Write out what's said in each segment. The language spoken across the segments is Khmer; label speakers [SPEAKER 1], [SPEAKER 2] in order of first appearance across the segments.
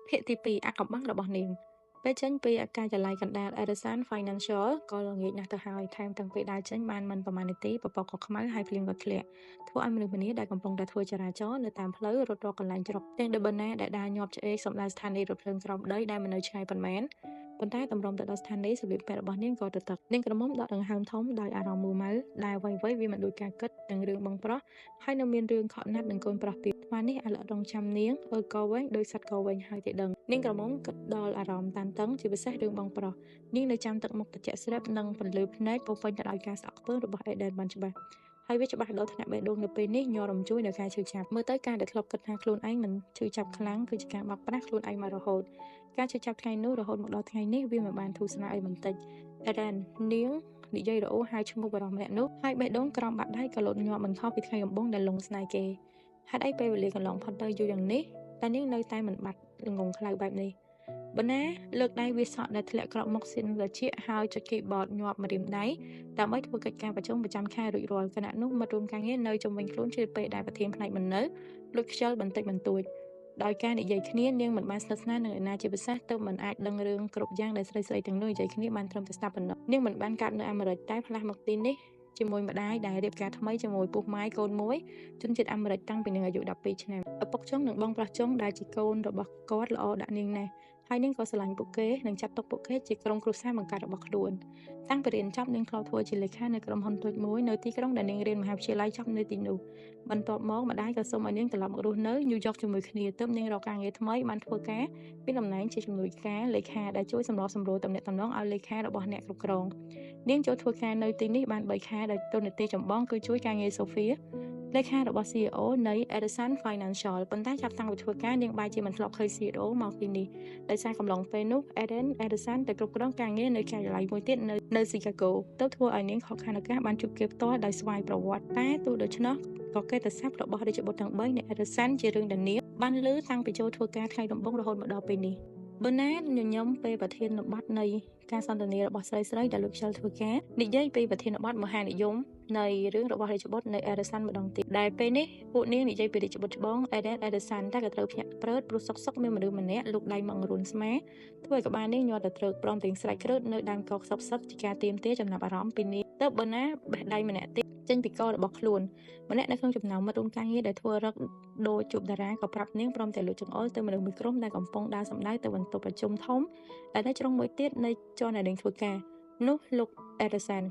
[SPEAKER 1] ភាគទី2អាកំបាំងរបស់នាងពេលចេញពីការចល័យកណ្ដាល Edison Financial ក៏ល្ងាចណាស់ទៅហើយថែមទាំងពេលដើរចេញបានមិនប្រហែលនាទីពពកក៏ខ្មៅហើយភ្លៀងក៏ធ្លាក់ធ្វើឲ្យមនុស្សម្នាដែលកំពុងតែធ្វើចរាចរណ៍នៅតាមផ្លូវរត់រកកន្លែងជ្រកទាំងដបណាដែលដើរញាប់ឆ្អេកសម្ដៅស្ថានីយ៍រថភ្លើងក្រោមដីដែលមិននៅឆ្ងាយប៉ុន្មានប៉ុន្តែតម្រុំទៅដល់ស្ថានីយ៍សម្លៀកបំពាក់របស់នាងក៏ទៅទឹកនាងក្រមុំដកដង្ហើមធំដោយអារម្មណ៍មួម៉ៅដែលអ្វីៗវាមិនដូចការគិតនឹងរឿងបងប្រុសហើយនៅមានរឿងខកណាត់នឹងកូនប្រុសទៀតស្មាននេះអាឡឹករងចាំនាងក៏វិញដោយសัตว์ក៏វិញហើយទេដឹងនាងក្រមុំគិតដល់អារម្មណ៍តានតឹងជាពិសេសរឿងបងប្រុសនាងនៅចាំទឹកមុខត្រជាក់ស្រិបនិងពន្លឺភ្នែកពោពេញទៅដោយការស្អប់ខ្ពើមរបស់អេដេនបានច្បាស់ហើយវាច្បាស់ដល់ថ្នាក់បេះដូងនៅពេលនេះញ័ររំជួយនៅការឈឺចាប់មើលទៅការដែលធ្លាប់គិតថាខ្លួនឯងមិនឈឺចាប់ខ្លាំងគឺជាការបោកប្រាស់ខ្លួនឯងមករហូតការឈឺចាប់ថ្ងៃនោះរហូតមកដល់ថ្ងៃនេះវាមិនបានធូរស្រាលអីបន្តិចអេដេននាងនិយាយរអូហៅឈ្មោះបរិសម្នាក់នោះហើយបេះដូងក្រំបាត់ដៃក៏លោតញាប់មិនខុសពីថ្ងៃកំពុងដែលលងស្នេហ៍គេហេតុអីពេលវេលាកន្លងផុតទៅយូរយ៉ាងនេះតែនាងនៅតែមិនបាត់ងងខ្លៅបែបនេះបណ្ណាលើកដៃវាសក់ដែលធ្លាក់ក្រក់មុខស៊ីនត្រជាក់ហើយចុច keyboard ញាប់ម្រាមដៃដើម្បីធ្វើកិច្ចការប្រជុំប្រចាំខែរួចរាល់គណៈនោះមិត្តរួមការងារនៅជំវិញខ្លួនជាពេលដែលប្រធានផ្នែកមិននៅលួចខ្ជិលបន្តិចបន្តួចដោយការនិយាយគ្នានាងមិនបានស្និទ្ធស្នាលនឹងឯណាជាពិសេសទៅមិនអាចដឹងរឿងគ្រប់យ៉ាងដែលស្រីៗទាំងនោះនិយាយគ្នាបានត្រឹមតែស្ដាប់ប៉ុណ្ណោះនាងមិនបានកើតនៅអាមេរិកតែផ្លាស់មកទីនេះជាមួយម្ដាយដែលរៀបការថ្មីជាមួយពុះម៉ាយកូនមួយជនជាតិអាមេរិកតាំងពីនាងអាយុ12ឆ្នាំឪពុកចុងនិងបងប្រុសចុងដែលជាកូនរបស់គាត់ល្អដាក់នាងណាស់ហើយនាងក៏ស្រឡាញ់ពួកគេនិងចាត់ទុកពួកគេជាក្រុមគ្រួសារបង្កើតរបស់ខ្លួនតាំងពីរៀនចប់នាងធ្លាប់ធ្វើជាលេខានៅក្រុមហ៊ុនតូចមួយនៅទីក្រុងដែលនាងរៀនមហាវិទ្យាល័យចប់នៅទីនោះបន្ទាប់មកម្ដាយក៏សូមឲ្យនាងត្រឡប់មករស់នៅញូវយ៉កជាមួយគ្នាទើបនាងរកការងារថ្មីបានធ្វើការពីតំណែងជាជំនួយការលេខាដែលជួយសម្របសម្រួលទំនាក់ទំនងឲ្យលេខារបស់អ្នកគ្រប់គ្រងនាងចូលធ្វើការនៅទីនេះបាន3ខែដោយតួនាទីចម្បងគឺជួយការងារសូហ្វីលេខារបស់ CEO នៃ Edison Financial ប៉ុន្តែចាប់តាំងពីធ្វើការនាងបែរជាមិនធ្លាប់ឃើញ CEO មកទីនេះដោយសារកំឡុងពេលនោះ Edison ទៅគ្រប់គ្រងការងារនៅការិយាល័យមួយទៀតនៅ Chicago ទៅធ្វើឲ្យនាងខកខានឱកាសបានជួបគេផ្ទាល់ដោយស្វ័យប្រវត្តិតែទោះដូច្នោះក៏កិត្តិស័ព្ទរបស់រាជបុត្រទាំង3នៃ Edison ជារឿងដែលនាងបានឮតាំងពីចូលធ្វើការថ្ងៃដំបូងរហូតមកដល់ពេលនេះបឺណាតញញឹមពេលប្រធានបទនៃការសន្ទនារបស់ស្រីៗដែលលោកខ្ជិលធ្វើការនិយាយពីប្រធានបទមហានិយមនៃរឿងរបស់រាជបុត្រនៃ Edison ម្ដងទៀតដែលពេលនេះពួកនាងនិយាយពីរាជបុត្រច្បង Edison តែក៏ត្រូវភ្ញាក់ព្រឺតព្រោះសុកមានមនុស្សម្នាក់លោកដៃមករួនស្មាធ្វើឲ្យក្បាលនាងញាត់ទៅត្រឹកព្រមទាំងស្រែកក្រឺតនៅដើមកោកសពជាការទៀមទាចំណាប់អារម្មណ៍ពីនាងទៅបឺណាបេះដៃម្នាក់ទៀតចេញពីករបស់ខ្លួនម្នាក់នៅក្នុងចំណោមមិត្តរួមការងារដែលធ្វើរឹកដូចជួបតារាក៏ប្រាប់នាងព្រមទាំងលោកចង្អុលទៅមនុស្សមួយក្រុមដែលកំពុងដើរសម្ដៅទៅបន្ទប់ប្រជុំធំដែលនៅជ្រុងមួយទៀតនៃជាន់ដែលនាងធ្វើការនោះលោក Edison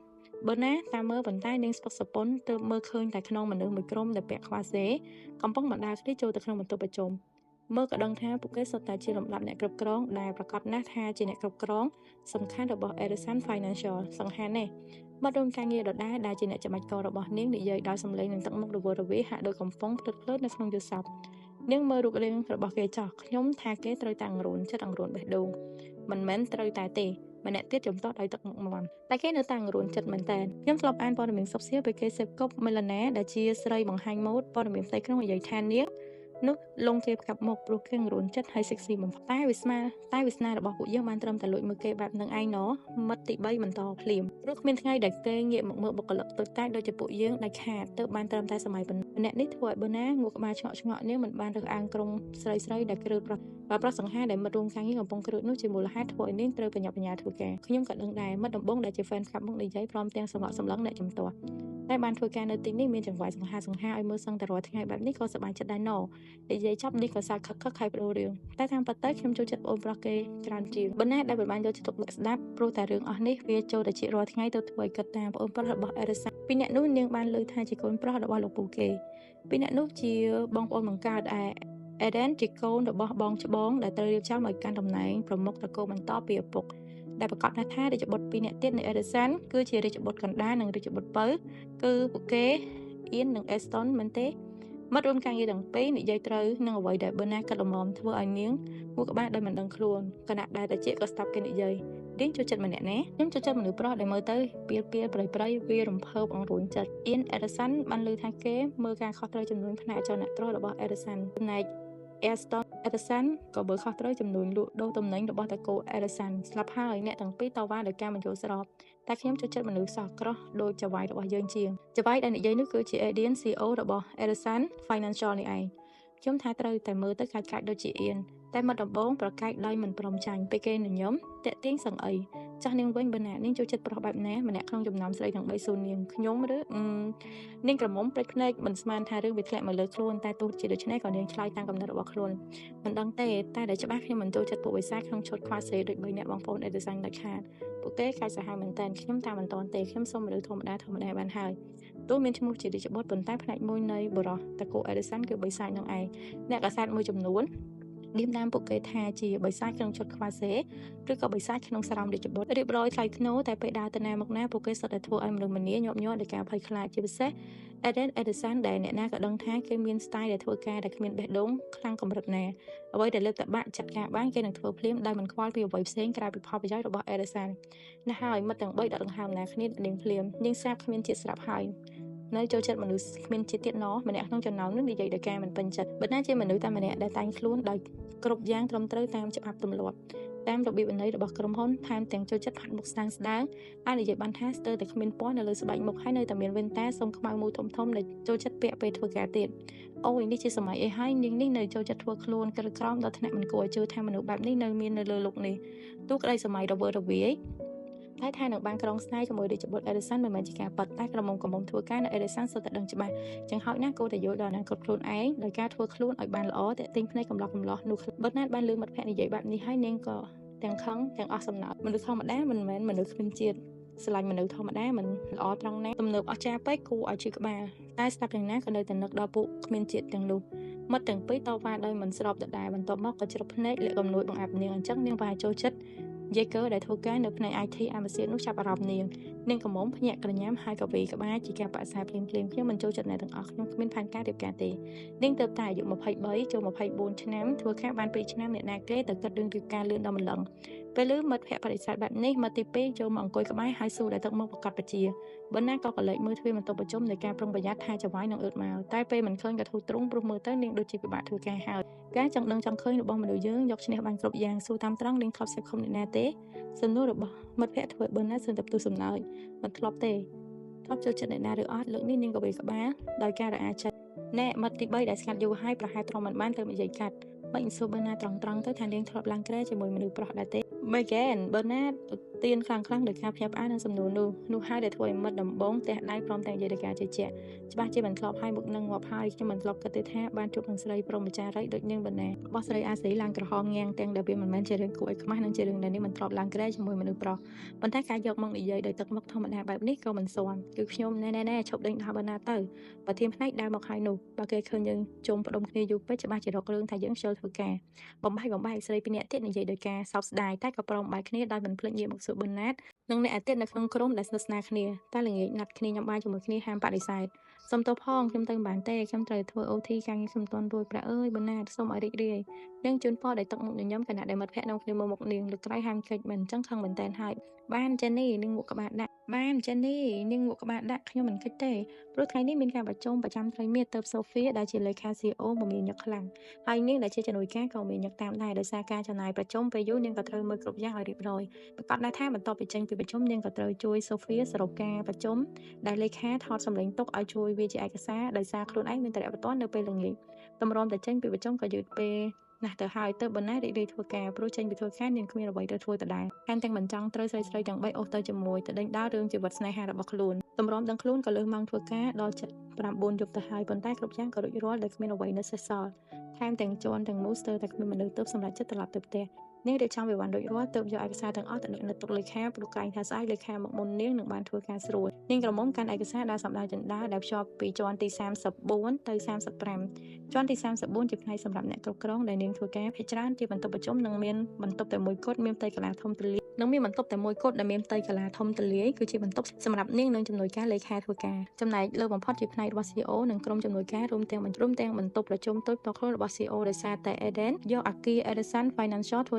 [SPEAKER 1] បើណាតាមមើលប៉ុន្តែនាងស្ពឹកសពន់ទើបមើលឃើញតែក្នុងមនុស្សមួយក្រុមដែលពាក់ខ្វាសេកំពុងបណ្ដាលគ្នាចូលទៅក្នុងបន្ទប់ប្រជុំមើលក៏ដឹងថាពួកគេសុទ្ធតែជាលំដាប់អ្នកគ្រប់គ្រងដែលប្រកាសណាស់ថាជាអ្នកគ្រប់គ្រងសំខាន់របស់ Edison Financial សង្ហានេះមិត្តរួមការងារដដែលដែលជាអ្នកចាំបាច់ករបស់នាងនិយាយដោយសម្លេងនឹងទឹកមុខរវើរវាយហាក់ដូចកំពុងភ្លឺតនៅក្នុងយល់សប្តិនាងមើលរូបរាងរបស់គេចោះខ្ញុំថាគេត្រូវតែអង្រួនចិត្តអង្រួនបេះដូងមិនមែនត្រូវតែទេម្នាក់ទៀតជំទាស់ដោយទឹកមុខមាំតែគេនៅតែអង្រួនចិត្តមែនតើខ្ញុំធ្លាប់អានព័ត៌មានសុខសៀវពីគេសេពគប់មេឡាណាដែលជាស្រីបង្ហាញម៉ូដព័ត៌មានផ្ទៃក្នុងនិយាយថានាងនោះលងគេផ្កាប់មុខព្រោះគេអង្រួនចិត្តហើយ sexy បំផុតតែវាសនារបស់ពួកយើងបានត្រឹមតែលួចមើលគេបែបនឹងឯងណមិត្តទី3បន្តភ្លាមព្រោះគ្មានថ្ងៃដែលគេងាកមកមើលបុគ្គលិកតូចតាចដូចជាពួកយើងដាច់ខាតទៅបានត្រឹមតែសម័យប៉ុណ្ណឹងម្នាក់នេះធ្វើឲ្យបឺណាងក់ក្បាលឆ្ងក់នាងមិនបានរើសអើងក្រុមស្រីដែលគ្រឿប្រុសបើប្រុសសង្ហាដែលមិត្តរួមការងារកំពុងគ្រឿនោះជាមូលហេតុធ្វើឲ្យនាងត្រូវបញ្ញាបញ្ញាធ្វើការខ្ញុំក៏ដឹងដែរមិត្តដំបងដែលជា fan ក្លាប់មកនិយាយព្រមទាំងសម្លឹងអ្នកជំទាស់តែបានធ្វើការនៅទីនេះមានចង្វាក់សង្ហាឲ្យមើលសឹងតែរាល់ថ្ងៃបែបនេះក៏សប្បាយចិត្តដែរណនិយាយចប់នេះក៏សើចខឹកហើយបដូររឿងតែតាមពិតទៅខ្ញុំចូលចិត្តបងប្រុសគេច្រើនជាងបណ្ណាដែលមិនបានយកចិត្តទុកដាក់ស្ដាប់ព្រោះតែរឿងអស់នេះវាចូលតែជារាល់ថ្ងៃទៅធ្វើឲ្យគិតតាមបងប្រុសរបស់ Edison ពីអ្នកនោះនាងបានលើថាជាកូនប្រុសរបស់លោកពូគេពីអ្នកនោះជាបងប្អូនបង្កើតEden ជាកូនរបស់បងច្បងដែលត្រូវរៀបចំឲ្យកាន់តំណែងប្រមុខតកូលបន្តពីឪពុកដែលប្រកាសថារាជបុត្រ2នាក់ទៀតនៃ Edison គឺជារាជបុត្រកណ្ដាលនិងរាជបុត្រពៅគឺពួកគេ Ian និង Eston មែនទេមិត្តរួមការងារទាំងពីរនិយាយត្រូវនឹងអ្វីដែលបឺណាកាត់លំមធ្វើឲ្យនាងងក់ក្បាលដោយមិនដឹងខ្លួនខណៈដែលតាជាក៏ស្ដាប់គេនិយាយនាងចូលចិត្តម្នាក់ណាខ្ញុំចូលចិត្តមនុស្សប្រុសដែលមើលទៅពីលប្រៃវារំភើបអង្រួនចិត្ត Ian Edison បានលើថាគេមើលការខុសត្រូវចំនួនផ្នែកអចលនទ្រព្យរបស់ Edison ចំណែក Eston Edison ក៏មើលខុសត្រូវចំនួនលក់ដូរទំនិញរបស់តកូល Edison ស្លាប់ហើយអ្នកទាំងពីរតវ៉ាដោយការមិនយល់ស្របតែខ្ញុំចូលចិត្តមនុស្សសោះក្រោះដូចចៅហ្វាយរបស់យើងជាងចៅហ្វាយដែលនិយាយនោះគឺជា Edian CEO របស់ Edison Financial នេះឯងខ្ញុំថាត្រូវតែមើលទៅកាច់ដូចជា Ian តែមាត់ដំបងប្រកែកដោយមិនព្រមចាញ់ពេលគេនិយមតាក់ទាញសឹងអីចាស់នាងវិញបើណានាងចូលចិត្តប្រុសបែបណាម្នាក់ក្នុងចំណោមស្រីទាំង3សួរនាងខ្ញុំឬនាងក្រមុំព្រិចភ្នែកមិនស្មានថារឿងវាធ្លាក់មកលើខ្លួនតែទោះជាដូច្នេះក៏នាងឆ្លើយតាមកំណត់របស់ខ្លួនមិនដឹងទេតែដែលច្បាស់ខ្ញុំមិនចូលចិត្តពួកវិសាក្នុងឈុតខ្វះសេរីដូច3អ្នកបងប្អូនអេដេសាញ់ដាច់ខាតពួកគេកាចសាហាវមែនតើខ្ញុំតាមមិនតន់ទេខ្ញុំសុំមនុស្សធម្មតាបានហើយទោះមានឈ្មោះជារាជបុត្រប៉ុន្តែផ្នែកមួយនៃបរោះតកូអេដេសានគឺបិសាចនឹងឯងអ្នកកាសែតមួយចំនួនឌៀមតាមពួកគេថាជាបិសាចក្នុងឈុតខ្វាសេឬក៏បិសាចក្នុងស្រោមរាជបុត្ររៀបរយថ្លៃថ្នូរតែពេលដើរទៅណាមកណាពួកគេសុទ្ធតែធ្វើឲ្យមនុស្សម្នាញាប់ញ័រដោយការភ័យខ្លាចជាពិសេសEdison ដែលអ្នកណាក៏ដឹងថាគេមាន style ដែលធ្វើការដែលគ្មានបេះដូងខ្លាំងកម្រិតណាអ្វីដែលលើកតបាក់ចាត់ការបានគេនឹងធ្វើភ្លាមដោយមិនខ្វល់ពីអ្វីផ្សេងក្រៅពីផលប្រយោជន៍របស់ Edison ណាហើយមិត្តទាំង3ដកដង្ហើមណាគ្នានាងភ្លាមនាងស្រាប់គ្មានជាតិស្រាប់ហើយនៅចូលចិត្តមនុស្សគ្មានជាតិទៀតណោះម្នាក់ក្នុងចំណោមនោះនិយាយដោយការមិនពេញចិត្តបើណាជាមនុស្សតែម្នាក់ដែលតែងខ្លួនដោយគ្រប់យ៉ាងត្រឹមត្រូវតាមច្បាប់ទម្លាប់តាមរបៀបវិន័យរបស់ក្រុមហ៊ុនថែមទាំងចូលចិត្តផាត់មុខស្ដាងអាចនិយាយបានថាស្ទើរតែគ្មានពណ៌នៅលើស្បែកមុខហើយនៅតែមានវ៉ែនតាសុំខ្មៅមូលធំដែលចូលចិត្តពាក់ពេលធ្វើការទៀតអូយនេះជាសម័យអីហើយនាងនេះនៅចូលចិត្តធ្វើខ្លួនក្រឹកក្រមដល់ថ្នាក់មិនគួរឲ្យជឿថាមនុស្សបែបនេះនៅមាននៅលើโลกនេះទោះក្តីសម័យរវើរវាយតែថានឹងបានក្រុងស្នេហ៍ជាមួយរាជបុត្រ Edison មិនមែនជាការប៉ັດតែក្រុមកំមុំធ្វើការនៅ Edison សុទ្ធតែដឹងច្បាស់ចឹងហើយណាគួរតែយល់ដល់អនាគតខ្លួនឯងដោយការធ្វើខ្លួនឲ្យបានល្អតាក់ទាញភ្នែកកំឡោះនោះបើណាត់បានលឺមិត្តភក្តិនិយាយបែបនេះហើយនាងក៏ទាំងខឹងទាំងអស់សំណើចមនុស្សធម្មតាមិនមែនមនុស្សគ្មានជាតិស្រឡាញ់មនុស្សធម្មតាមិនល្អត្រង់ណាទំនើបអស្ចារ្យពេកគួរឲ្យជឿក្បាលតែស្ដាប់យ៉ាងណាក៏នៅតែនឹកដល់ពួកគ្មានជាតិទាំងនោះមិត្តទាំងពីរតវ៉ាដោយមិនស្របដដែលបន្ទាប់មកក៏ជ្រឹបភ្នែកលាក់កំនួយបង្អាប់នាងអញ្ចឹងនាងប្រហែលចូលចិត្តយេកើដែលធ្វើការនៅផ្នែក IT អាម៉ាស៊ីននោះចាប់អារម្មណ៍នាងកំមុំភ្ញាក់ក្រញាំហើយក៏វេក្បាលជាការបាក់សាភ្លាមខ្ញុំមិនចូលចិត្តអ្នកទាំងអស់ខ្ញុំគ្មានផែនការរៀបការទេនាងទៅតែអាយុ23ចូល24ឆ្នាំធ្វើការបាន2ឆ្នាំអ្នកណាគេទៅគិតរឿងរៀបការលឿនដល់ម្លឹងពេលលឺមិត្តភក្តិបដិសេធបែបនេះមិត្តទី2ចូលមកអង្គុយក្បែរហើយសួរដែលទឹកមកប្រកាសបជាបើណាក៏កលេចមើលទ្វារបន្ទប់ប្រជុំនៃការប្រុងប្រយ័ត្នថាចៅហ្វាយនឹងអឺតមកតែពេលមិនឃើញក៏ធូរទ្រង់ព្រោះមើលទៅនាងដូចជាពិបាកធ្វើការហើយការចង់ដឹងចង់ឃើញរបស់មនុស្សយើងយកឈ្នះបានគ្រប់យ៉ាងសួរតាមត្រង់នាងធ្លាប់សេពខំអ្នកណាទេសំណួររបស់មិត្តភក្តិធ្វើបើណាសើទៅផ្ទុះសំណើចមិនធ្លាប់ទេធ្លាប់ចូលចិត្តអ្នកណាឬអត់លើកនេះនាងក៏វេក្បាលដោយការរអាចិត្តណែមិត្តទី3ដែលស្ងាត់យូរហើយប្រហែលទ្រាំមិនបានទៅនិយាយកាត់មិនសួរបើណាត្រង់ទៅថានាងធ្លាប់ឡើងក្រែជាមួយមនុស្សប្រុសដែរទេមិនកែនបើណាទៀនខ្លាំងដោយការភ្ញាក់ផ្អើលនឹងសំណួរនោះហើយដែលធ្វើឲ្យមិត្តដំបងទះដៃព្រមទាំងនិយាយដោយការជឿជាក់ច្បាស់ជាមិនធ្លាប់ឲ្យមុខនឹងងាប់ហើយខ្ញុំមិនធ្លាប់គិតទេថាបានជួបនឹងស្រីព្រមចារីដូចនាងបណ្ណារបស់ស្រីអាស៊ីឡើងក្រហមងាងទាំងដែលវាមិនមែនជារឿងគួរឲ្យខ្មាស់និងជារឿងដែលនាងមិនធ្លាប់ឡើងក្រែជាមួយមនុស្សប្រុសប៉ុន្តែការយកមកនិយាយដោយទឹកមុខធម្មតាបែបនេះក៏មិនស្គាល់គឺខ្ញុំណែឈប់ដេញដោះបើណាទៅបើធៀមផ្នែកដើរមកហើយនោះបើគេឃើញយើងជុំផ្ដុំគ្នាយូរពេកច្បាស់ជារករឿងថាយើងខ្ជិលធ្វើការបំបែកស្រីពីរនាក់ទៀតនិយាយដោយការសោកស្ដាយតែក៏ព្រមបែកគ្នាដោយមិនភ្លេចងាកមកសួរប៊ុនណាតនិងអ្នកអាទិត្យនៅក្នុងក្រុមដែលស្និទ្ធស្នាលគ្នាតែល្ងាចណាត់គ្នាញ៉ាំបាយជាមួយគ្នាហាមបដិសេធសុំទោសផងខ្ញុំទៅមិនបានទេខ្ញុំត្រូវធ្វើ OT ការងារខ្ញុំមិនទាន់រួចប្រាក់អើយប៊ុនណាតសូមឲ្យរីករាយនាងជូនពរដោយទឹកមុខញញឹមគណៈដែលមិត្តភក្តិនៅគ្នាមើលមុខនាងលើកក្រោយហាមកិច្ចមិនអញ្ចឹងខឹងមែនតើហើយបានចេនីនាងងក់ក្បាលដាក់ខ្ញុំមិនកិច្ចទេព្រោះថ្ងៃនេះមានការប្រជុំប្រចាំត្រីមាសទៅសូហ្វីដែលជាលេខា CEO មមាញឹកខ្លាំងហើយនាងដែលជាជំនួយការក៏មានញឹកតាមដែរដោយសារការចំណាយប្រជុំពេលយូរនាងក៏ត្រូវមើលគ្រប់យ៉ាងឲ្យរៀបរយប្រកាសដែរថាបន្ទាប់ពីចេញពីប្រជុំនាងក៏ត្រូវជួយសូហ្វីសរុបការប្រជុំដែលលេខាថតសម្លេងទុកឲ្យជួយវាជាឯកសារដោយសារខ្លួនឯងមានតរៈបន្ទាន់នៅពេលល្ងាចតម្រាំតែចេញពីប្រជុំក៏យឺតពេលណាស់ទៅហើយទៅបណ្ណារីករាយធ្វើការព្រោះចេញពីធ្វើការនាងគ្មានអ្វីទៅធ្វើដដែលថែមទាំងមិនចង់ត្រូវស្រីទាំង3អូសទៅជាមួយទៅដេញដោលរឿងជីវិតស្នេហារបស់ខ្លួនតម្រាំដឹងខ្លួនក៏លើសម៉ោងធ្វើការដល់7:09យប់ទៅហើយប៉ុន្តែគ្រប់យ៉ាងក៏រួចរាល់ដោយគ្មានអ្វីនៅសេសសល់ថែមទាំងជន់ទាំងមូស្ទើរតែគ្មានមនុស្សទៅសម្រាប់ចិត្តត្រឡប់ទៅផ្ទះនាងរៀបចំវិវត្តរួចរាល់ទើបយកឯកសារទាំងអស់ទៅដឹកនៅតុលេខាព្រោះក្រែងថាស្អែកលេខាមកមុននាងនឹងបានធ្វើការស្រួលនាងក្រមុំកាន់ឯកសារដែលសម្ដៅចិន្តាដែលភ្ជាប់ពីជាន់ទី34ទៅ35ជាន់ទី34ជាផ្នែកសម្រាប់អ្នកគ្រប់គ្រងដែលនាងធ្វើការភាគច្រើនជាបន្ទប់ប្រជុំនិងមានបន្ទប់តែមួយគត់មានផ្ទៃកន្លះធំទូលាយនិងមានបន្ទប់តែមួយគត់ដែលមានផ្ទៃកន្លះធំទូលាយគឺជាបន្ទប់សម្រាប់នាងនិងជំនួយការលេខាធ្វើការចំណែកលើបំផុតជាផ្នែករបស់ CEO និងក្រុមជំនួយការរួមទាំងបន្ទប់ប្រជុំតូចផ្ទាល់ខ្លួនរបស់ CEO ដោយសារតែ Eden យកអគារ Edison Financial ធ្វើ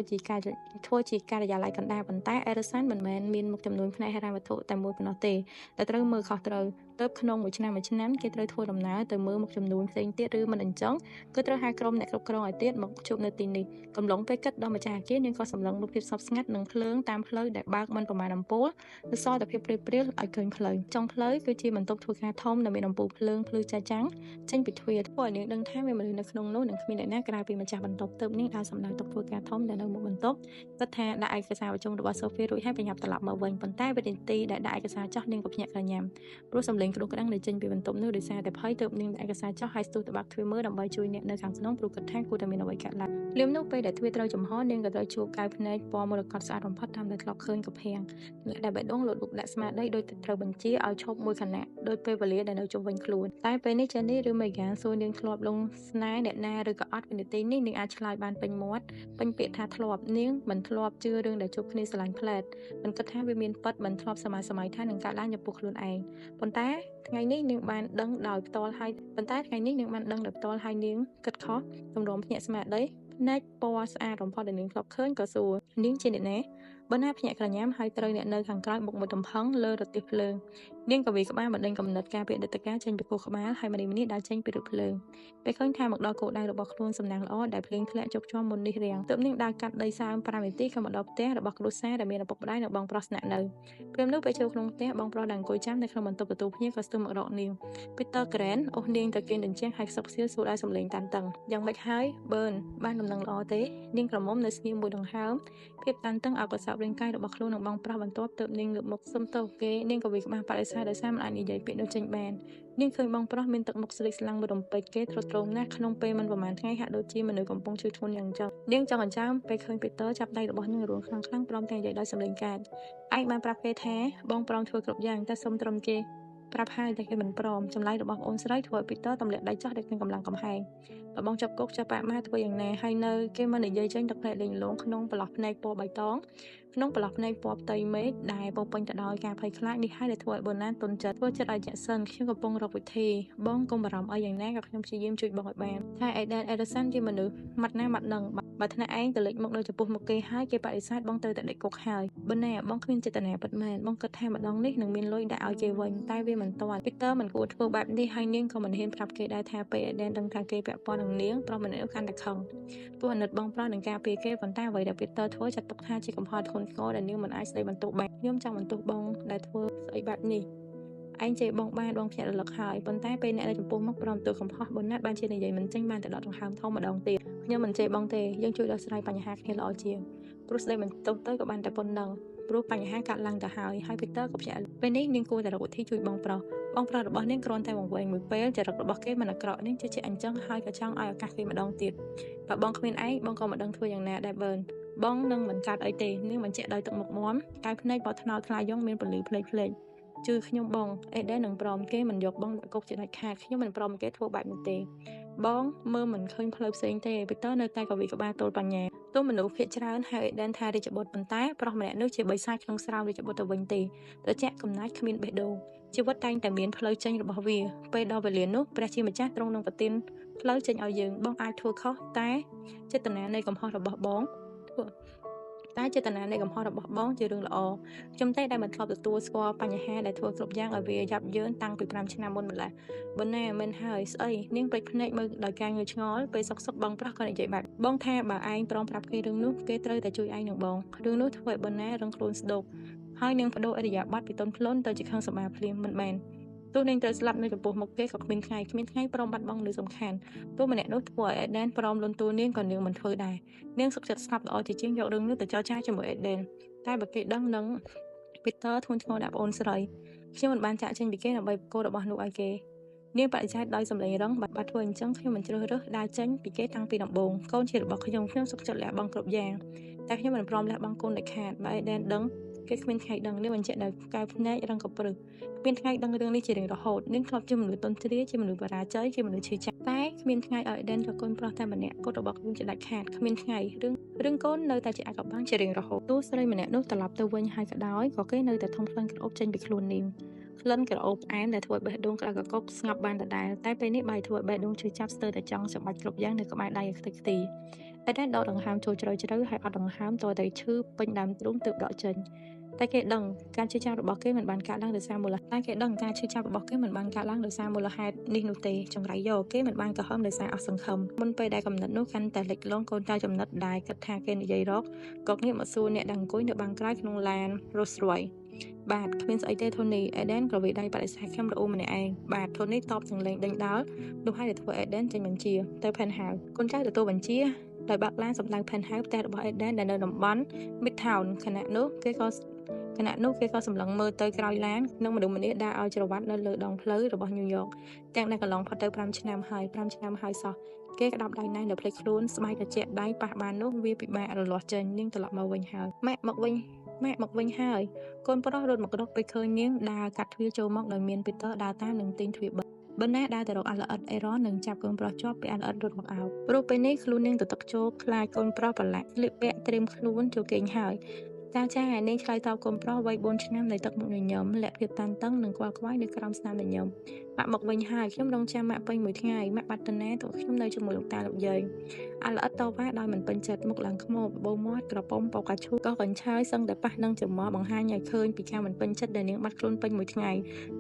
[SPEAKER 1] ជាការិយាល័យកណ្ដាលប៉ុន្តែ Edison មិនមែនមានមុខចំនួនផ្នែកហិរញ្ញវត្ថុតែមួយប៉ុណ្ណោះទេតែត្រូវមើលខុសត្រូវ ទើបក្នុងមួយឆ្នាំគេត្រូវធ្វើដំណើរទៅមើលមុខចំនួនផ្សេងទៀតឬមិនអញ្ចឹងគឺត្រូវហៅក្រុមអ្នកគ្រប់គ្រងឲ្យទៀតមកជួបនៅទីនេះកំឡុងពេលគិតដល់ម្ចាស់អគារនាងក៏សម្លឹងរូបភាពស្ងប់ស្ងាត់និងភ្លើងតាមផ្លូវដែលបើកមិនប្រមាណអំពូលនៅសល់តែភាពព្រាលៗឲ្យឃើញផ្លូវចុងផ្លូវគឺជាបន្ទប់ធ្វើការធំដែលមានអំពូលភ្លើងភ្លឺចាស់ចាំងចេញពីទ្វារធ្វើឲ្យនាងដឹងថាមានមនុស្សនៅក្នុងនោះនិងគ្មានអ្នកណាក្រៅពីម្ចាស់បន្ទប់ទើបនាងដើរសម្ដៅតុធ្វើការធំដែលនៅមុខបន្ទប់គិតថាដាក់ឯកសារប្រជុំរបស់សូហ្វីរួចហើយប្រញាប់ត្រឡប់មកវិញប៉ុន្តែវិនាទីដែលដាក់ឯកសារចុះនាងក៏ភ្ញាក់ក្រញាំព្រោះសំឡេងគ្រោះក្តាំងដែលចេញពីបន្ទប់នោះដោយសារតែភ័យទើបនាងដាក់ឯកសារចុះហើយស្ទុះទៅបាក់ទ្វារមើលដើម្បីជួយអ្នកនៅខាងក្នុងព្រោះគិតថាគួរតែមានអ្វីកើតឡើងភ្លាមនោះពេលដែលទ្វារត្រូវចំហនាងក៏ត្រូវជួបកែវភ្នែកពណ៌មរកតស្អាតបំផុតតាមដែលធ្លាប់ឃើញកភាំងអ្នកដែលបេះដូងលោតរូបដាក់ស្មារតីដោយត្រូវបញ្ជាឲ្យឈប់មួយខណៈដោយពេលវេលាដែលនៅជុំវិញខ្លួនតែពេលនេះចេននេះឬមេហ្គានសួរនាងធ្លាប់លងស្នេហ៍អ្នកណាឬក៏អត់វិនាទីនេះនាងអាចឆ្លើយបានពេញមាត់ពេញពាក្យថាធ្លាប់នាងមិនធ្លាប់ជឿរឿងដែលជួបគ្នាស្រឡាញ់ផ្លែតមិនគិតថាវាមានពិតមិនធ្លាប់សម័យថានឹងកើតឡើងចំពោះខ្លួនឯងប៉ុន្តែថ្ងៃនេះនាងបានដឹងដោយផ្ទាល់ហើយនាងគិតខុសទម្រាំភ្ញាក់ស្មារតីភ្នែកពណ៌ស្អាតបំផុតដែលនាងធ្លាប់ឃើញក៏សួរនាងជាអ្នកណាបើណាភ្ញាក់ក្រញាំហើយត្រូវអ្នកនៅខាងក្រោយបុកមួយទំហឹងលើរទេះភ្លើងនាងក៏វាក្បាលបណ្ដេញកំណត់ការពារអតីតកាលចេញពីពោះក្បាលហើយម្នេះដើរចេញពីរថភ្លើងពេលឃើញថាមកដល់គោលដៅរបស់ខ្លួនសំណាងល្អដែលភ្លៀងធ្លាក់ជោគជាំមុននេះរាំងទើបនាងដើរកាត់ដីសើម5នាទីក៏មកដល់ផ្ទះរបស់គ្រួសារដែលមានឪពុកម្ដាយនិងបងប្រុសស្នាក់នៅព្រមនោះពេលចូលក្នុងផ្ទះបងប្រុសដែលអង្គុយចាំនៅក្នុងបន្ទប់ទទួលភ្ញៀវក៏ស្ទុះមករកនាង Peter Grant អូសនាងទៅគេនឹងជាងហើយខ្សឹបខ្សៀលសួរដោយសំឡេងតានតឹងយ៉ាងម៉េចហើយ Burn បានដំណឹងល្អទេនាងក្រមុំនៅស្ងៀមមួយដង្ហើមភាពតានតឹងអបកសោបរាងកាយរបស់ខ្លួននិងបងប្រុសបន្ទាប់ទើបនាងងើបមុខសុំទោសគេនាងក៏វាក្បាលបដិសេធដោយសារមិនអាចនិយាយពាក្យនោះចេញបាននាងឃើញបងប្រុសមានទឹកមុខស្លេកស្លាំងមួយរំពេចគេទ្រុឌទ្រោមណាស់ក្នុងពេលមិនប្រមាណថ្ងៃហាក់ដូចជាមនុស្សកំពុងឈឺធ្ងន់យ៉ាងចឹងនាងចង់អញ្ចើមពេលឃើញ Peter ចាប់ដៃរបស់នាងរួងខ្លាំងៗព្រមទាំងនិយាយដោយសំឡេងកាចឯងបានប្រាប់គេថាបងព្រមធ្វើគ្រប់យ៉ាងតែសុំត្រឹមគេប្រាប់ហើយតែគេមិនព្រមចម្លើយរបស់ប្អូនស្រីធ្វើឲ្យ Peter ទម្លាក់ដៃចុះដោយនឹងកម្លាំងកំហែងបើបងចាប់គុកចាប់ប៉ាម៉ាធ្វើយ៉ាងណាហើយនៅគេមិននិយាយចេញទឹកភ្នែកលេងលងក្នុងប្រឡោះភ្នែកពណ៌បៃតងក្នុងប្រឡោះភ្នែកពណ៌ផ្ទៃមេឃដែលពោពេញទៅដោយការភ័យខ្លាចនេះហើយដែលធ្វើឲ្យប៊ឺណានទន់ចិត្តធ្វើចិត្តឲ្យជាក់សិនខ្ញុំកំពុងរកវិធីបងកុំបារម្ភអីយ៉ាងណាក៏ខ្ញុំព្យាយាមជួយបងឲ្យបានថា Aiden Ederson ជាមនុស្សម៉ាត់ណាម៉ាត់នឹងបើថ្នាក់ឯងទៅលេចមុខនៅចំពោះមុខគេហើយគេបដិសេធបងទៅតែដេកគុកហើយប៊ឺណាបងគ្មានចេតនាពិតមែនបងគិតថាម្ដងនេះនឹងមានលុយដាក់ឲ្យគេវិញតែវាមិនទាន់ Peter មិនគួរធ្វើបែបនេះហើយនាងក៏មិនហ៊ានប្រាប់គេដែរថាពេល Aiden ដឹងថាគេពាក់ព័ន្ធនឹងនាងប្រុសម្នាក់នោះកាន់តែខឹងព្រោះអាណិតបងប្រុសនឹងការពារគេប៉ុន្តែអ្វីដែល Peter ធ្វើចាត់ទុកថាជាកំហុសធ្ងន់ធ្ងរដែលនាងមិនអាចស្ដីបន្ទោសបានខ្ញុំចង់បន្ទោសបងដែលធ្វើស្អីបែបនេះឯងជេរបងបានបងភ្ញាក់រលឹកហើយប៉ុន្តែពេលអ្នកនៅចំពោះមុខព្រមទោសកំហុសប៊ុនណាត់បានជានិយាយមិនចេញបានតែដកដង្ហើមធំម្ដងទៀតខ្ញុំមិនជេរបងទេយើងជួយដោះស្រាយបញ្ហាគ្នាល្អជាងព្រោះស្ដីបន្ទោសទៅក៏បានតែប៉ុណ្ណឹងព្រោះបញ្ហាកើតឡើងទៅហើយ Peter ក៏ភ្ញាក់ពេលនេះនាងគួរតែរកវិធីជួយបងប្រុសរបស់នាងគ្រាន់តែវង្វេងមួយពេលចរិតរបស់គេមិនអាក្រក់នាងជឿជាក់អញ្ចឹងហើយក៏ចង់ឲ្យឱកាសគេម្ដងទៀតបើបងគ្មានឯងបងក៏មិនដឹងធ្វើយ៉ាងណាដែរប៊ឺនបងនឹងមិនកាត់អីទេនាងបញ្ជាក់ដោយទឹកមុខមាំកាយភ្នែកបោះថ្នោតថ្លាយងមានពន្លឺភ្លេចជឿខ្ញុំបងអេដេននឹងព្រមគេមិនយកបងដាក់គុកជាដាច់ខាតខ្ញុំមិនព្រមគេធ្វើបែបនេះទេបងមើលមិនឃើញផ្លូវផ្សេងទេពីតើនៅតែក៏វិក្បាលទល់បញ្ញាទោះមនុស្សភាគច្រើនហៅអេដេនថារាជបុត្រប៉ុន្តែប្រុសម្នាក់នោះជាបិសាចក្នុងស្រោមរាជបុត្រទៅវិញទេត្រជាក់កំណាចគ្មានបេះដូងជីវិតតែងតែមានផ្លូវចេញរបស់វាពេលដល់វេលានោះព្រះជាម្ចាស់ទ្រង់នឹងប្រទានផ្លូវចេញឲ្យយើងបងអាចធ្វើខុសតែចេតនានៃកំហុសរបស់បងជារឿងល្អខ្ញុំតែដែលមិនធ្លាប់ទទួលស្គាល់បញ្ហាដែលធ្វើគ្រប់យ៉ាងឲ្យវាយ៉ាប់យ៉ឺនតាំងពី5ឆ្នាំមុនម្ល៉េះបើណាមិនហើយស្អីនាងពេចភ្នែកមើលដោយការងឿឆ្ងល់ពេលសុកបងប្រុសក៏និយាយបែបបងថាបើឯងព្រមប្រាប់គេរឿងនោះគេត្រូវតែជួយឯងនឹងបងរឿងនោះធ្វើឲ្យបើណារឹងខ្លួនស្ដុកហើយនាងបដូរអរិយាប័ត្រពីទន់ភ្លន់ទៅជាខឹងសម្បាភ្លាមមិនមែនទោះនាងត្រូវស្លាប់នៅចំពោះមុខគេក៏គ្មានថ្ងៃព្រមបាត់បង់លើសំខាន់ទោះម្នាក់នោះធ្វើឲ្យអេដេនព្រមលន់តួនាងក៏នាងមិនធ្វើដែរនាងសុខចិត្តស្លាប់ល្អជាជាងយករឿងនេះទៅចរចាជាមួយអេដេនតែបើគេដឹងនឹង Peter ធ្ងន់ធ្ងរដាក់ប្អូនស្រីខ្ញុំមិនបានចាក់ចេញពីគេដើម្បីគោលរបស់នោះឲ្យគេនាងបដិសេធដោយសម្លេងរឹងបើធ្វើអញ្ចឹងខ្ញុំមិនជ្រើសរើសដើរចេញពីគេតាំងពីដំបូងកូនជារបស់ខ្ញុំសុខចិត្តលះបង់គ្រប់យ៉ាងតែខ្ញុំមិនព្រមលះបង់កូនដាច់ខាតបើអេដេនដឹងគេគ្មានថ្ងៃដឹងនាងបញ្ជាក់ដោយកែវភ្នែករឹងក៏ព្រឹសគ្មានថ្ងៃដឹងរឿងនេះជារៀងរហូតនាងធ្លាប់ជាមនុស្សទន់ជ្រាយជាមនុស្សបរាជ័យជាមនុស្សឈឺចាប់តែគ្មានថ្ងៃឲ្យអេដេនយកកូនប្រុសតែម្នាក់កូនរបស់ខ្លួនជាដាច់ខាតគ្មានថ្ងៃរឿងកូននៅតែជាអាកបាំងជារៀងរហូតទោះស្រីម្នាក់នោះត្រឡប់ទៅវិញហើយក៏ដោយក៏គេនៅតែធំក្លិនក្រអូបចេញពីខ្លួននាងក្លិនក្រអូបផ្អែមដែលធ្វើឲ្យបេះដូងក្តៅកកុកស្ងប់បានដដែលតែពេលនេះបាយធ្វើឲ្យបេះដូងឈឺចាប់ស្ទើរតែចង់សម្បាច់គ្រប់យ៉ាងនៅក្បែរដៃខ្ទេចខ្ទីអេដេនដកដង្ហើមចូលជ្រៅហើយអត់ដង្ហើមតទៅឈឺពេញដើមទ្រូងទើបដកចេញ តែគេដឹងការឈឺចាប់របស់គេមិនបានកើតឡើងដោយសារមូលហេតុតែគេដឹងការឈឺចាប់របស់គេមិនបានកើតឡើងដោយសារមូលហេតុនេះនោះទេចង្រៃយកគេមិនបានកំហឹងដោយសារអស់សង្ឃឹមមុនពេលដែលកំណត់នោះកាន់តែលិចលង់កូនចៅចំណិតដែលគិតថាគេនិយាយរកក៏ងាកមកសួរអ្នកដែលអង្គុយនៅបាំងក្រោយក្នុងឡាន Rolls Royce បាទគ្មានស្អីទេធូនី Eden ក៏វាដៃបដិសេធខ្ញុំរអ៊ូម្នាក់ឯងបាទធូនីតបទាំងលេងដេញដោលនោះហើយដែលធ្វើ Eden ចេញបញ្ជាទៅ Penthouse កូនចៅទទួលបញ្ជាដោយបើកឡានសម្ដៅ Penthouse ផ្ទះរបស់ Eden ដែលនៅតំបន់ Midtown ខណៈនោះគេក៏សម្លឹងមើលទៅក្រោយឡាននិងមនុស្សម្នាដើរឲ្យច្រវាត់នៅលើដងផ្លូវរបស់ញូវយ៉កទាំងដែលកន្លងផុតទៅ5ឆ្នាំហើយសោះគេក្តាប់ដៃណែនៅភ្លេចខ្លួនស្បែកត្រជាក់ដៃប៉ះបាននោះវាពិបាករលាស់ចេញនាងត្រឡប់មកវិញហើយម៉ាក់មកវិញហើយកូនប្រុសរត់មកក្រោកពេលឃើញនាងដើរកាត់ទ្វារចូលមកដោយមានពីតើដើរតាមនឹងទាញទ្វារបិទបណ្ណាដើរទៅរកអាល្អិតអេរ៉ននឹងចាប់កូនប្រុសជាប់ពេលអាល្អិតរត់មកអោបព្រោះពេលនេះខ្លួននាងទៅទឹកជោកខ្លាចកូនប្រុសប្រឡាក់ស្លៀកពាក់ត្រៀមខ្លួនចូលគេងហើយចានាងឆ្លើយតបកូនប្រុសវ័យ4ឆ្នាំនៃទឹកមុខញញឹមលាក់ភាពតានតឹងនិងខ្វល់ខ្វាយនៅក្រោមស្នាមញញឹមម៉ាក់មកវិញហើយខ្ញុំរងចាំម៉ាក់ពេញមួយថ្ងៃម៉ាក់បាត់ទៅណាទៅខ្ញុំនៅជាមួយលោកតាលោកយាយអាល្អិតតវ៉ាដោយមិនពេញចិត្តមុខឡើងខ្មោបបបោមាត់ក្រពុំបោកកាឈូក៏កញ្ឆើយសឹងតែប៉ះនឹងច្រមុះបង្ហាញឲ្យឃើញពីការមិនពេញចិត្តដែលនាងបាត់ខ្លួនពេញមួយថ្ងៃ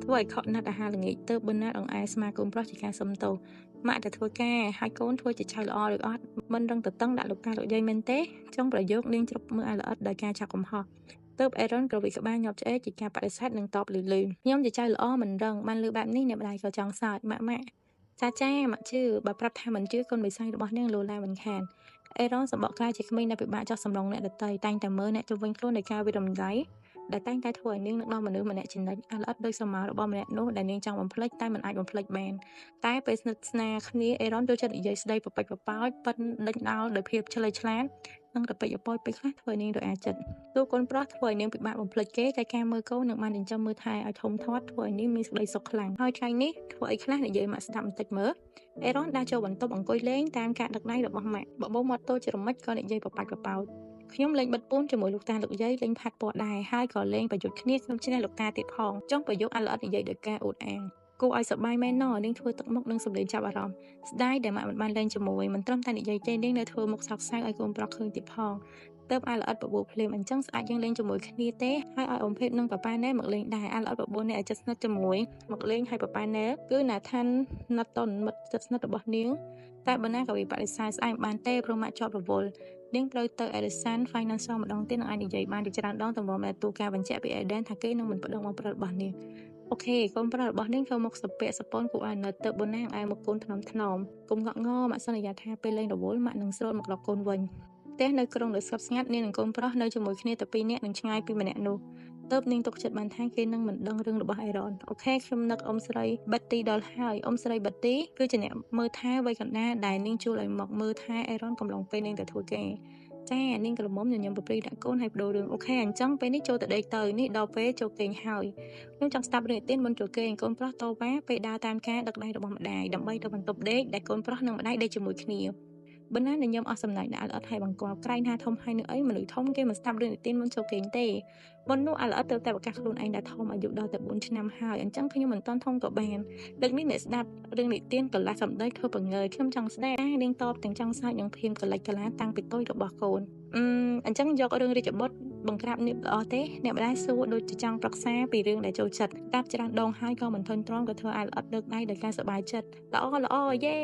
[SPEAKER 1] ធ្វើឲ្យខកណាត់អាហារល្ងាចទៅបឺណាតអង្អែស្មាកូនប្រុសជាការសុំទោសម៉ាក់តែធ្វើការហើយកូនធ្វើជាចៅល្អឬអត់មិនរឹងតឹងដាក់លោកតាលោកយាយមែនទេចុងប្រយោគនាងជ្រុកមើលអាល្អិតដោយការចាប់កំហុសទើបអេរ៉ុនក៏វិក្បាលញាប់ឆ្អេតជាការបដិសេធនិងតបលឺខ្ញុំជាចៅល្អមិនរឹងបានលឺបែបនេះអ្នកម្ដាយក៏ចង់សើចម៉ាក់ម៉ាក់ម៉ាក់ជឿបើប្រាប់ថាមិនជឿកូនបិសាចរបស់នាងលោឡាមិនខានអេរ៉ុនសម្បកក្លាយជាក្មេងដែលពិបាកចោះសម្លងអ្នកដទៃតែងតែមើលអ្នកជុំវិញខ្លួនដោយការវិរំដៃដែលតែងតែធ្វើឲ្យនាងនឹកដល់មនុស្សម្នាក់ចំណិចអាល្អិតដោយសមោរបស់ម្នាក់នោះដែលនាងចង់បំភ្លេចតែមិនអាចបំភ្លេចបានតែពេលស្និទ្ធស្នាលគ្នាអេរ៉ុនចូលចិត្តនិយាយស្ដីប្រពេចប្រប៉ោចប៉ិនដេញដោលដោយភាពឆ្លេតឆ្លាតនិងរពេចរប៉ោចពេលខ្លះធ្វើឲ្យនាងរអាចិត្តទូកូនប្រុសធ្វើឲ្យនាងពិបាកបំភ្លេចគេតែការមើលកូននិងបានចិញ្ចឹមមើលថែឲ្យធំធាត់ធ្វើឲ្យនាងមានសេចក្ដីសុខខ្លាំងហើយថ្ងៃនេះធ្វើឲ្យខ្លះនិយាយម៉ាក់ស្ដាប់បន្តិចមើលអេរ៉ុនដើរចូលបន្ទប់អង្គុយលេងតាមការដឹកដៃរបស់ម៉ាក់បបោមាត់តូចជារមិចក៏និយាយប្រប៉ាច់ប្រប៉ោចខ្ញុំលេងបិទពូនជាមួយលោកតាលោកយាយលេងផាត់ពណ៌ដែរហើយក៏លេងប្រយុទ្ធគ្នាខ្ញុំឈ្នះលោកតាទៀតផងចុងប្រយោគអាល្អិតនិយាយដោយការអួតអាងគួរឲ្យសប្បាយមែនណនាងធ្វើទឹកមុខនិងសម្លេងចាប់អារម្មណ៍ស្ដាយដែលម៉ាក់មិនបានលេងជាមួយមិនត្រឹមតែនិយាយទេនាងនៅធ្វើមុខសោកសៅឲ្យកូនប្រុសឃើញទៀតផងទើបអាល្អិតបបួលភ្លាមអញ្ចឹងស្អាតយើងលេងជាមួយគ្នាទេហើយឲ្យអ៊ំភេទនិងប៉ាប៉ាណែមកលេងដែរអាល្អិតបបួលអ្នកឲ្យចិត្តស្និទ្ធជាមួយមកលេងហើយប៉ាប៉ាណែគឺណាថានណាត់តនមិត្តចិត្តស្និទ្ធរបស់នាងតែបើណាក៏វាបដិសេធស្អែកបានទេព្រោះម៉ាក់ជាប់រវល់នាងត្រូវទៅ Edison Financial ម្ដងទៀតនឹងអាចនិយាយបានជាច្រើនដងទម្រាំតែទូការបញ្ជាក់ពី Eden ថាគេនឹងមិនប្តឹងបងប្រុសរបស់នាងអូខេកូនប្រុសរបស់នាងចូលមកសពាក់សពនគូឲ្យនៅទៅបូណាងឯមកកូនថ្នមកុំងក់ងម៉ាក់សន្យាថាពេលលេងរវល់ម៉ាក់នឹងស្រូតមករកកូនវិញផ្ទះនៅក្រុងដោយស្ងប់ស្ងាត់នាងនិងកូនប្រុសនៅជាមួយគ្នាតែ2នាក់នឹងឆ្ងាយពីម្នាក់នោះទើបនាងទុកចិត្តបានថាគេនឹងមិនដឹងរឿងរបស់អេរ៉ុនអូខេខ្ញុំនឹកអ៊ំស្រីប៊ិតទីដល់ហើយអ៊ំស្រីប៊ិតទីគឺជាអ្នកមើលថែវ័យកណ្ដាលដែលនាងជួលឲ្យមកមើលថែអេរ៉ុនកំឡុងពេលនាងទៅធ្វើការចានាងក្រមុំញញឹមប្រព្រីដាក់កូនឲ្យបដូររឿងអូខេអញ្ចឹងពេលនេះចូលទៅដេកទៅនេះដល់ពេលចូលគេងហើយខ្ញុំចង់ស្ដាប់រឿងនិទានមុនចូលគេងកូនប្រុសតវ៉ាពេលដើរតាមការដឹកដៃរបស់ម្ដាយដើម្បីទៅបន្ទប់ដេកដែលកូនប្រុសនិងម្ដាយដេកជាមួយគ្នាបណ្ណាញញឹមអស់សំណាញ់ដាក់ល្អិតឲ្យបង្គាប់ក្រែងថាធំហើយនៅអីមនុស្សធំគេមិនស្ដាប់រឿងនិទានមុនចូលគេងទេមុននោះអាល្អិតទៅតែប្រកាសខ្លួនឯងដែលធំអាយុដល់តែ4ឆ្នាំហើយអញ្ចឹងខ្ញុំមិនទាន់ធំក៏បានដឹកនេះអ្នកស្ដាប់រឿងនិទានកន្លះសម្ដីធ្វើបង្ងើយខ្ញុំចង់ស្ដាប់នាងតបទាំងចង់សើចនឹងភៀមកលិចកលាតាំងពីតូចរបស់កូនអញ្ចឹងយករឿងរាជបុត្របង្ក្រាបនេះល្អទេអ្នកម្ដាយសួរដូចជាចង់ប្រឹក្សាពីរឿងដែលចូលចិត្តតាប់ច្រើនដងហើយក៏មិនធន់ទ្រាំក៏ធ្វើឲ្យល្អិតលើកដៃដោយការសប្បាយចិត្តល្អយេ